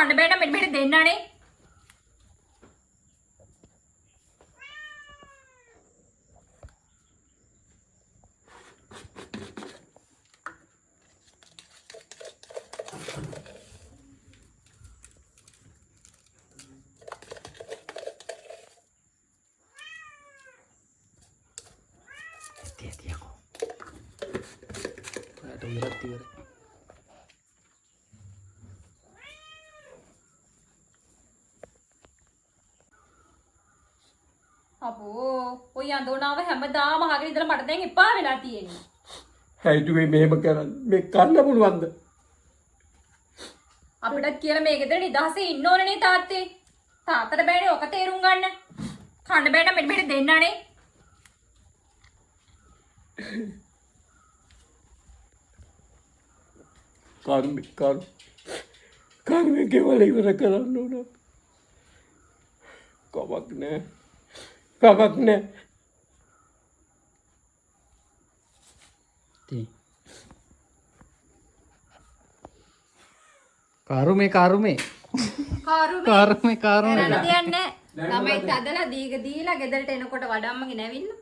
खंड बैठा मेरे बेटे देना ने Apo, oh yang dona apa hamba mahagari dalam mata dengi pa velati ini. Hai juga මෙහෙම කරන්නේ මේ කන්න පුළුවන්ද අපිටත් කියලා මේකෙතර නිදහසේ ඉන්න ඕනේ තාත්තේ. තාත්තට බෑනේ ඔක තේරුම් ගන්න. කන්න බෑට මෙන්න මෙහෙට දෙන්නනේ. කර්මේ කෙවල ඉවර කරන්න ඕන කමක් නෑ කරුමේ කාරුමේ කරුමේ කරන්න දෙයක් නෑ. ළමයි තදලා දීලා ගෙදරට එනකොට වඩම්මගේ නැවිල්ලා